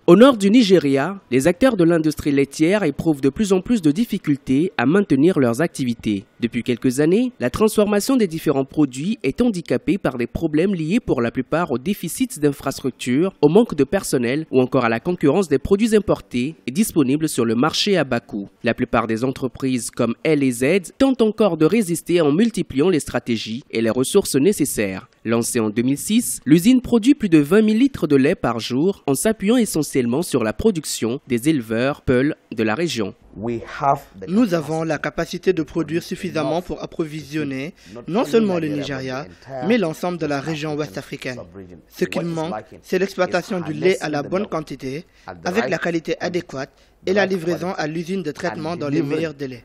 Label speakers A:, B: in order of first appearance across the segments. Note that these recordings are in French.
A: Au nord du Nigeria, les acteurs de l'industrie laitière éprouvent de plus en plus de difficultés à maintenir leurs activités. Depuis quelques années, la transformation des différents produits est handicapée par des problèmes liés pour la plupart au déficit d'infrastructures, au manque de personnel ou encore à la concurrence des produits importés et disponibles sur le marché à bas coût. La plupart des entreprises comme L&Z tentent encore de résister en multipliant les stratégies et les ressources nécessaires. Lancée en 2006, l'usine produit plus de 20 000 litres de lait par jour en s'appuyant essentiellement sur la production des éleveurs Peul de la région.
B: Nous avons la capacité de produire suffisamment pour approvisionner non seulement le Nigeria, mais l'ensemble de la région ouest africaine. Ce qu'il manque, c'est l'exploitation du lait à la bonne quantité, avec la qualité adéquate et la livraison à l'usine de traitement dans les meilleurs délais.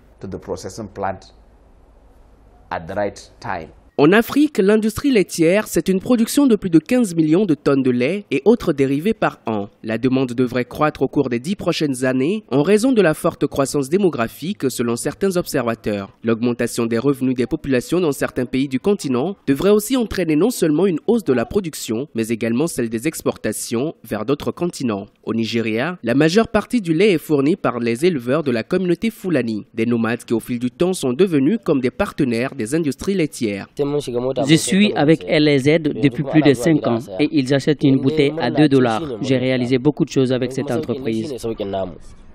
A: En Afrique, l'industrie laitière, c'est une production de plus de 15 millions de tonnes de lait et autres dérivés par an. La demande devrait croître au cours des 10 prochaines années en raison de la forte croissance démographique selon certains observateurs. L'augmentation des revenus des populations dans certains pays du continent devrait aussi entraîner non seulement une hausse de la production, mais également celle des exportations vers d'autres continents. Au Nigeria, la majeure partie du lait est fournie par les éleveurs de la communauté Fulani, des nomades qui au fil du temps sont devenus comme des partenaires des industries laitières.
C: Je suis avec L&Z depuis plus de 5 ans et ils achètent une bouteille à 2 $. J'ai réalisé beaucoup de choses avec cette entreprise.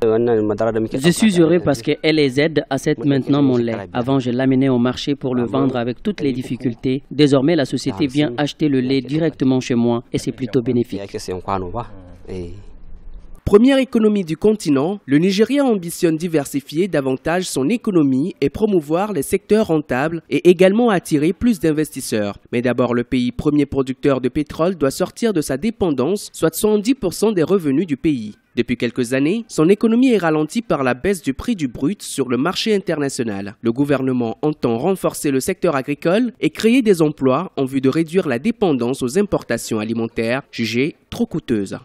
C: Je suis heureux parce que L&Z achète maintenant mon lait. Avant, je l'amenais au marché pour le vendre avec toutes les difficultés. Désormais, la société vient acheter le lait directement chez moi et c'est plutôt bénéfique.
A: Première économie du continent, le Nigeria ambitionne diversifier davantage son économie et promouvoir les secteurs rentables et également attirer plus d'investisseurs. Mais d'abord, le pays premier producteur de pétrole doit sortir de sa dépendance, soit 70% des revenus du pays. Depuis quelques années, son économie est ralentie par la baisse du prix du brut sur le marché international. Le gouvernement entend renforcer le secteur agricole et créer des emplois en vue de réduire la dépendance aux importations alimentaires jugées trop coûteuses.